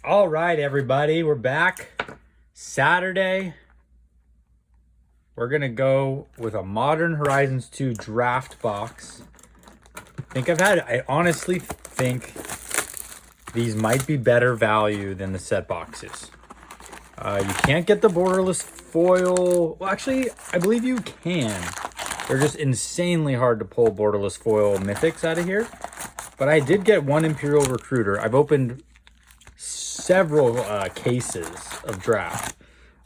All right, everybody, we're back. Saturday. We're going to go with a Modern Horizons 2 draft box. I honestly think these might be better value than the set boxes. You can't get the borderless foil. Well, actually, I believe you can. They're just insanely hard to pull borderless foil mythics out of here. But I did get one Imperial Recruiter. I've opened several cases of draft.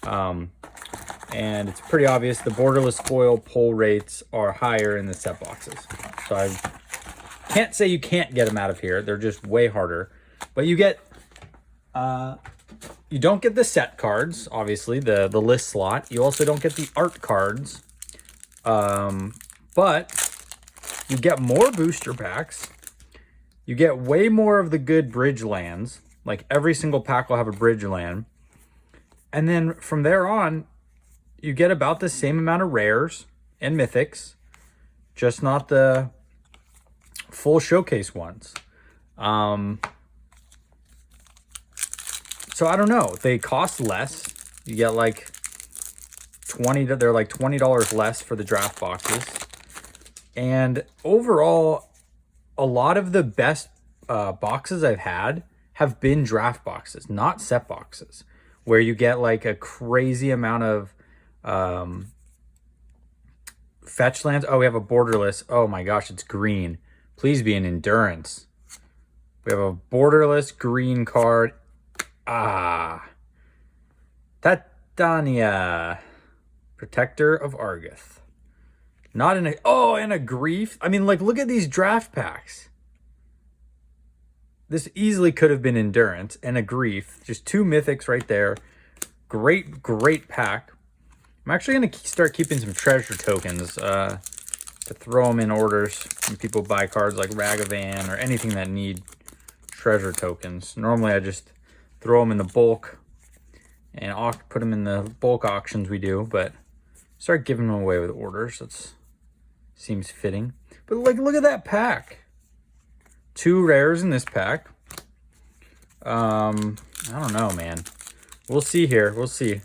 And it's pretty obvious the borderless foil pull rates are higher in the set boxes. So I can't say you can't get them out of here. They're just way harder. But you get... you don't get the set cards, obviously, the list slot. You also don't get the art cards. But you get more booster packs. You get way more of the good bridge lands. Like every single pack will have a bridge land. And then from there on, you get about the same amount of rares and mythics, just not the full showcase ones. So I don't know. They cost less. You get like they're like $20 less for the draft boxes. And overall, a lot of the best boxes I've had have been draft boxes, not set boxes, where you get like a crazy amount of fetch lands. Oh, we have a borderless. Oh my gosh, it's green. Please be an endurance. We have a borderless green card. Tatania, Protector of Argoth. Not in a... Oh, and a Grief. I mean, like, look at these draft packs. This easily could have been Endurance and a Grief. Just two mythics right there. Great, great pack. I'm actually going to start keeping some treasure tokens to throw them in orders when people buy cards like Ragavan or anything that need treasure tokens. Normally, I just throw them in the bulk and put them in the bulk auctions we do, but start giving them away with orders. That seems fitting. But like, look at that pack. 2 rares in this pack. I don't know, man. We'll see here. We'll see.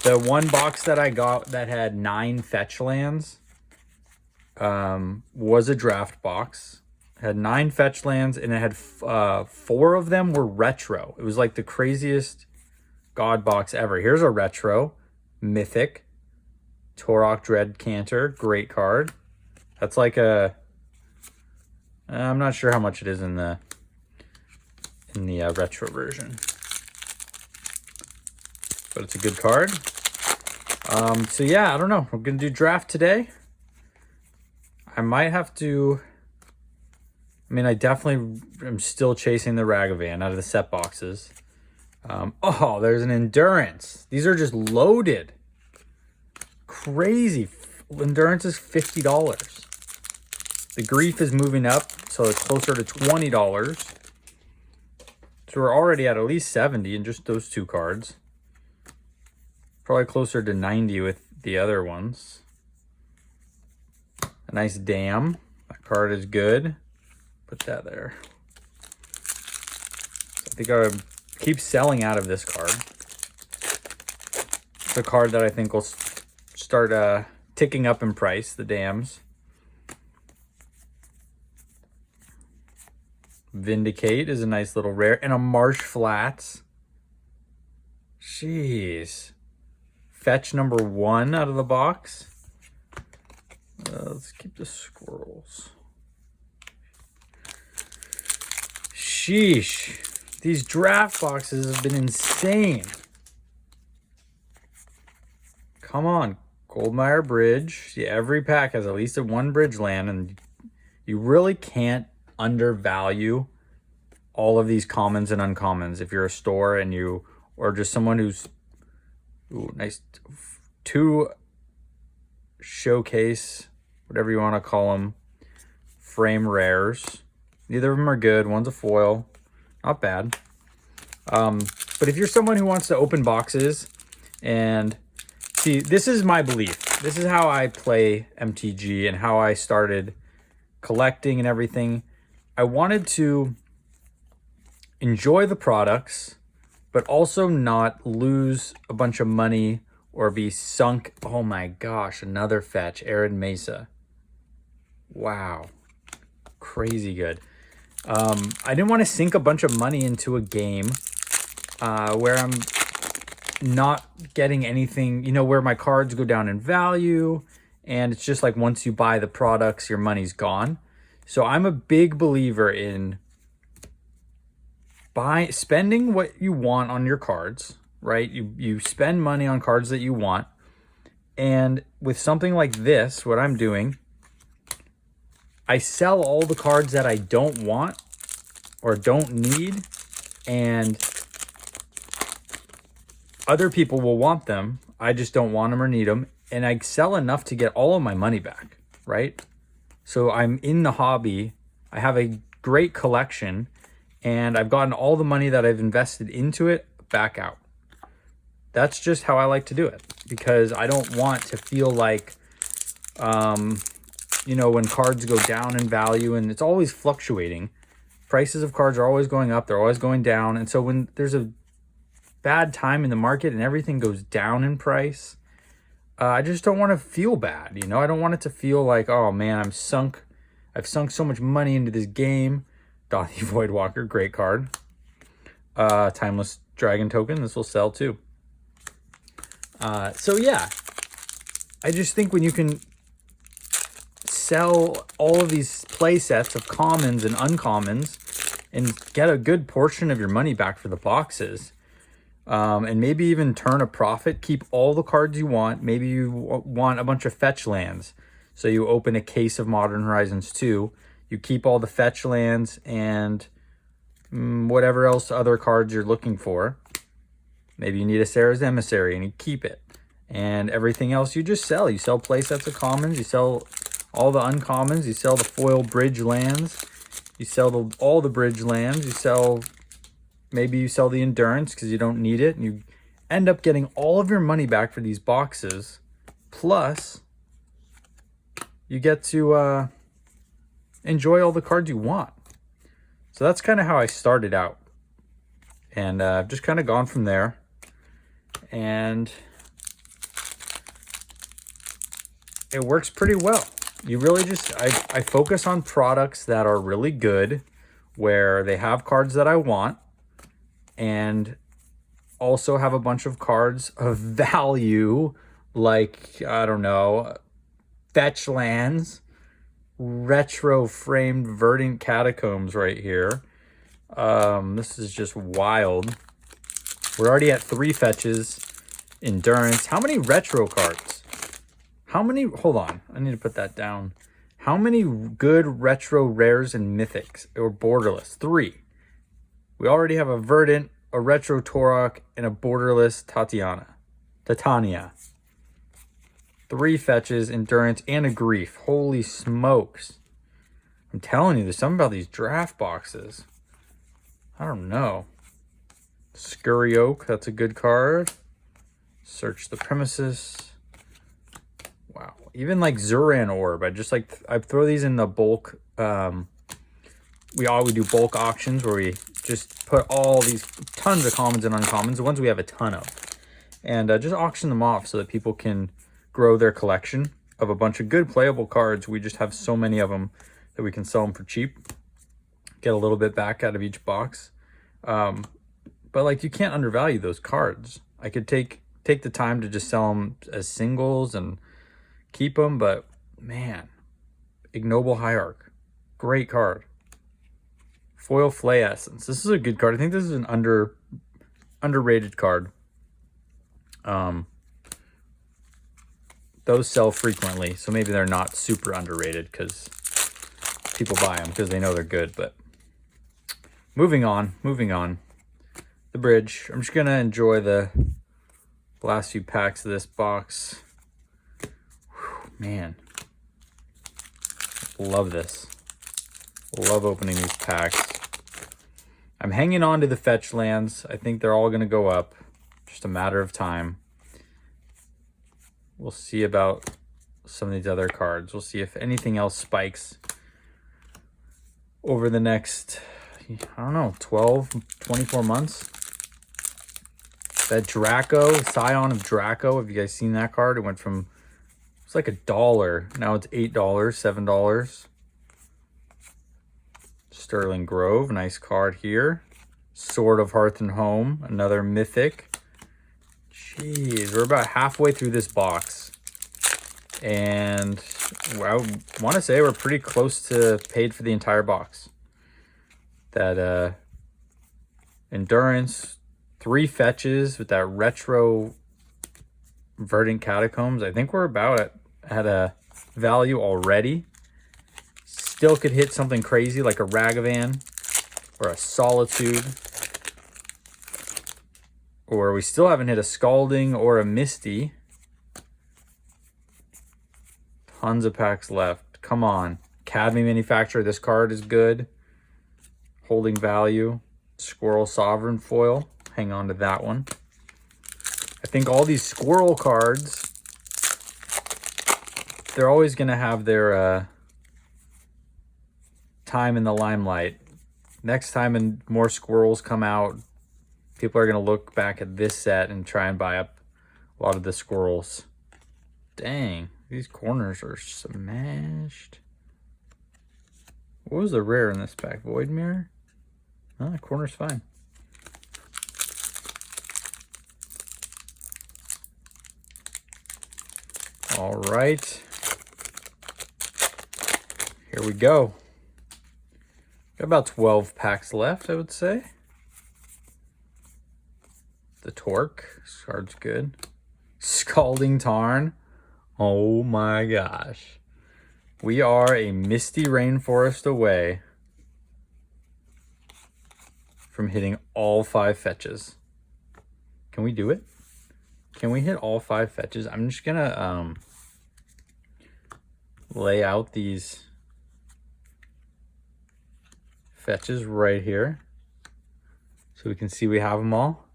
The one box that I got that had 9 fetch lands was a draft box. It had 9 fetch lands, and it had 4 of them were retro. It was like the craziest god box ever. Here's a retro mythic Torok Dread Cantor, great card. That's like a I'm not sure how much it is in the retro version, but it's a good card. So yeah, I don't know. We're gonna do draft today. I might have to. I mean, I definitely am still chasing the Ragavan out of the set boxes. Oh, there's an Endurance. These are just loaded. Crazy. Endurance is $50. The Grief is moving up, so it's closer to $20. So we're already at least 70 in just those 2 cards. Probably closer to 90 with the other ones. A nice Dam. That card is good. Put that there. So I think I would keep selling out of this card. It's a card that I think will start ticking up in price, the Dams. Vindicate is a nice little rare. And a Marsh Flats. Jeez. Fetch number 1 out of the box. Let's keep the squirrels. Sheesh. These draft boxes have been insane. Come on. Goldmire Bridge. See, every pack has at least one bridge land, and you really can't undervalue all of these commons and uncommons if you're a store and you, or just someone who's nice. 2 showcase, whatever you want to call them, frame rares. Neither of them are good. One's a foil. Not bad. But if you're someone who wants to open boxes and see, this is my belief. This is how I play MTG and how I started collecting and everything. I wanted to enjoy the products, but also not lose a bunch of money or be sunk. Oh my gosh, another fetch, Arid Mesa. Wow, crazy good. I didn't want to sink a bunch of money into a game where I'm not getting anything, you know, where my cards go down in value, and it's just like once you buy the products, your money's gone. So I'm a big believer in spending what you want on your cards, right? You spend money on cards that you want. And with something like this, what I'm doing, I sell all the cards that I don't want or don't need, and other people will want them. I just don't want them or need them. And I sell enough to get all of my money back, right? So I'm in the hobby. I have a great collection, and I've gotten all the money that I've invested into it back out. That's just how I like to do it, because I don't want to feel like, you know, when cards go down in value, and it's always fluctuating. Prices of cards are always going up. They're always going down. And so when there's a bad time in the market and everything goes down in price, I just don't want to feel bad. You know, I don't want it to feel like, oh man, I've sunk so much money into this game. Dothy Voidwalker, great card. Timeless Dragon token, this will sell too. So yeah, I just think when you can sell all of these play sets of commons and uncommons and get a good portion of your money back for the boxes, and maybe even turn a profit, keep all the cards you want. Maybe you want a bunch of fetch lands, so you open a case of Modern Horizons 2, you keep all the fetch lands and whatever else other cards you're looking for. Maybe you need a Sarah's Emissary and you keep it, and everything else you just sell. You sell play sets of commons, you sell all the uncommons, you sell the foil bridge lands, you sell all the bridge lands, you sell, maybe you sell the endurance because you don't need it, and you end up getting all of your money back for these boxes. Plus, you get to enjoy all the cards you want. So that's kind of how I started out. And I've just kind of gone from there. And it works pretty well. You really just, I focus on products that are really good, where they have cards that I want, and also have a bunch of cards of value, like, I don't know, fetch lands, retro framed Verdant Catacombs right here. This is just wild. We're already at 3 fetches. Endurance. How many retro cards? How many? Hold on. I need to put that down. How many good retro rares and mythics or borderless? 3. We already have a Verdant, a retro Torok, and a borderless Titania. 3 fetches, endurance, and a grief. Holy smokes. I'm telling you, there's something about these draft boxes. I don't know. Scurry Oak, that's a good card. Search the Premises. Wow. Even like Zuran Orb. I throw these in the bulk. We do bulk auctions where we just put all these tons of commons and uncommons, the ones we have a ton of, and just auction them off so that people can grow their collection of a bunch of good playable cards. We just have so many of them that we can sell them for cheap, get a little bit back out of each box. But like, you can't undervalue those cards. I could take the time to just sell them as singles and keep them, but man, Ignoble Hierarch, great card. Foil Flay Essence, this is a good card. I think this is an underrated card. Those sell frequently, so maybe they're not super underrated because people buy them because they know they're good. But moving on. The bridge. I'm just gonna enjoy the last few packs of this box. Whew, man, love this. Love opening these packs. I'm hanging on to the fetch lands. I think they're all gonna go up. Just a matter of time. We'll see about some of these other cards. We'll see if anything else spikes over the next, I don't know, 12, 24 months. That Draco, Scion of Draco. Have you guys seen that card? It went from, it's like $1. Now it's $8, $7. Sterling Grove, nice card here. Sword of Hearth and Home, another mythic. Jeez, we're about halfway through this box. And I want to say we're pretty close to paid for the entire box. That Endurance, 3 fetches with that retro Verdant Catacombs. I think we're about at a value already. Still could hit something crazy like a Ragavan or a Solitude. Or we still haven't hit a Scalding or a Misty. Tons of packs left. Come on. Academy Manufacturer. This card is good. Holding value. Squirrel Sovereign foil. Hang on to that one. I think all these squirrel cards, they're always going to have their time in the limelight. Next time more squirrels come out, people are going to look back at this set and try and buy up a lot of the squirrels. Dang, these corners are smashed. What was the rare in this pack? Void Mirror? Oh, the corner's fine. All right. Here we go. Got about 12 packs left, I would say. The Torque. This card's good. Scalding Tarn. Oh my gosh. We are a misty rainforest away from hitting all 5 fetches. Can we do it? Can we hit all 5 fetches? I'm just gonna lay out these fetches right here so we can see we have them all.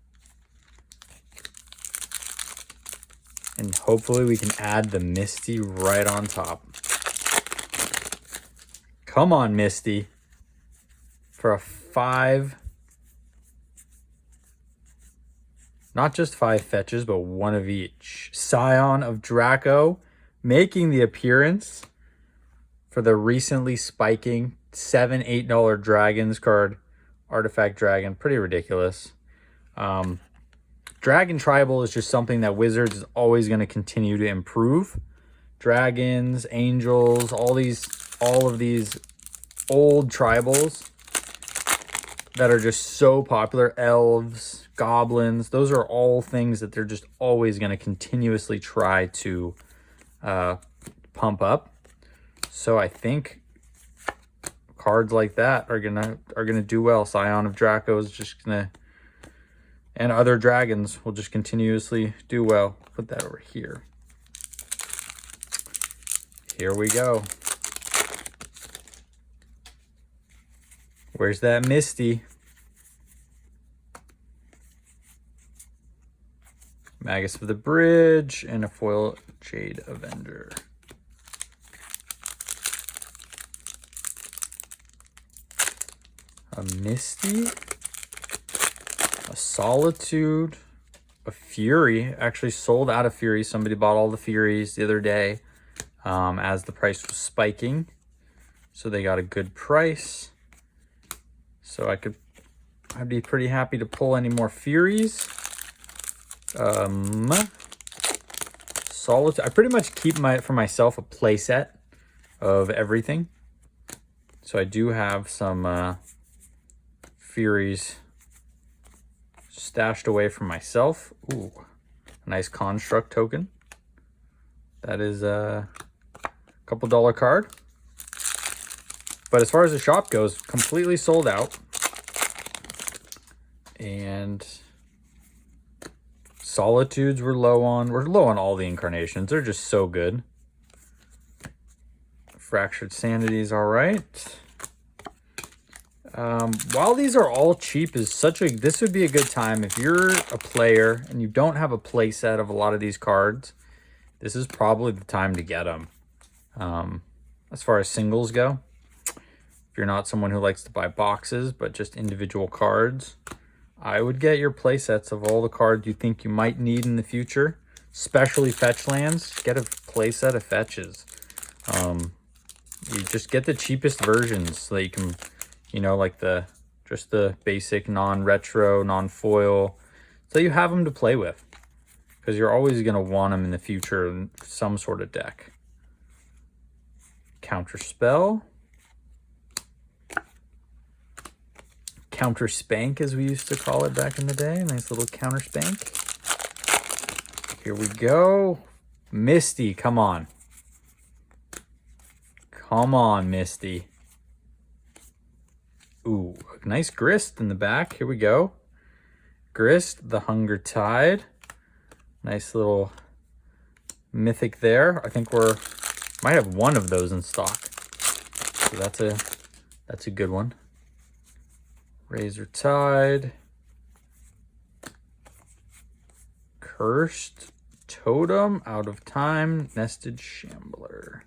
And hopefully we can add the Misty right on top. Come on, Misty. For a 5. Not just 5 fetches, but 1 of each. Scion of Draco making the appearance for the recently spiking $7, $8 Dragons card. Artifact Dragon. Pretty ridiculous. Dragon Tribal is just something that Wizards is always going to continue to improve. Dragons, Angels, all of these old tribals that are just so popular. Elves, Goblins, those are all things that they're just always going to continuously try to pump up. So I think cards like that are gonna do well. Scion of Draco is just gonna, and other dragons will just continuously do well. Put that over here. Here we go. Where's that Misty? Magus of the Bridge and a foil Jade Avenger. A Misty, a Solitude, a Fury. Actually sold out of Fury. Somebody bought all the Furies the other day as the price was spiking. So they got a good price. So I'd be pretty happy to pull any more Furies. Solitude. I pretty much keep for myself a play set of everything. So I do have some Furies stashed away from myself. Ooh, a nice construct token. That is a couple dollar card. But as far as the shop goes, completely sold out. And Solitudes we're low on all the incarnations. They're just so good. Fractured Sanity is all right. While these are all cheap, this would be a good time if you're a player and you don't have a play set of a lot of these cards. This is probably the time to get them. As far as singles go, if you're not someone who likes to buy boxes but just individual cards, I would get your play sets of all the cards you think you might need in the future, especially fetch lands. Get a play set of fetches. You just get the cheapest versions so that you can, you know, like just the basic non-retro, non-foil, so you have them to play with, because you're always going to want them in the future in some sort of deck. Counter spell. Counter spank, as we used to call it back in the day. Nice little counter spank. Here we go. Misty, come on. Come on, Misty. Ooh, nice Grist in the back. Here we go. Grist, the Hunger Tide. Nice little mythic there. I think might have one of those in stock. So that's a good one. Razor Tide. Cursed Totem, Out of Time, Nested Shambler.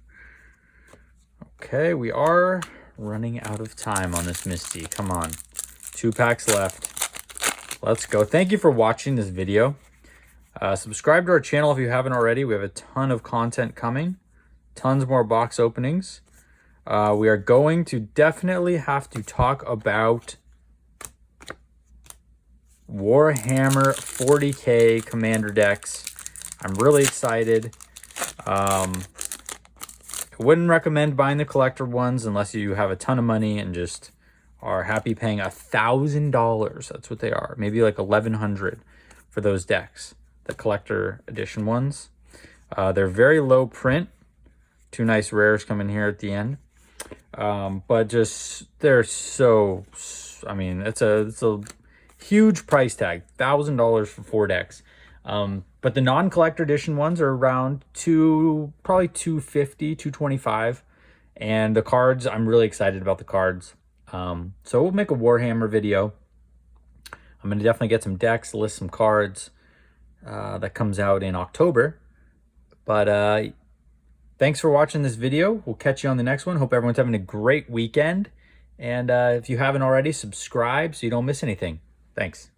Okay, we are running out of time on this Misty. Come on. 2 packs left. Let's go. Thank you for watching this video. Subscribe to our channel if you haven't already. We have a ton of content coming. Tons more box openings. We are going to definitely have to talk about Warhammer 40K Commander decks. I'm really excited. I wouldn't recommend buying the collector ones unless you have a ton of money and just are happy paying $1,000. That's what they are. Maybe like $1,100 for those decks, the collector edition ones. They're very low print. 2 nice rares coming here at the end. But just, they're so, I mean, it's a huge price tag, $1,000 for 4 decks. But the non-collector edition ones are around probably $250, $225. And the cards, I'm really excited about the cards. So we'll make a Warhammer video. I'm going to definitely get some decks, list some cards. That comes out in October. But thanks for watching this video. We'll catch you on the next one. Hope everyone's having a great weekend. And if you haven't already, subscribe so you don't miss anything. Thanks.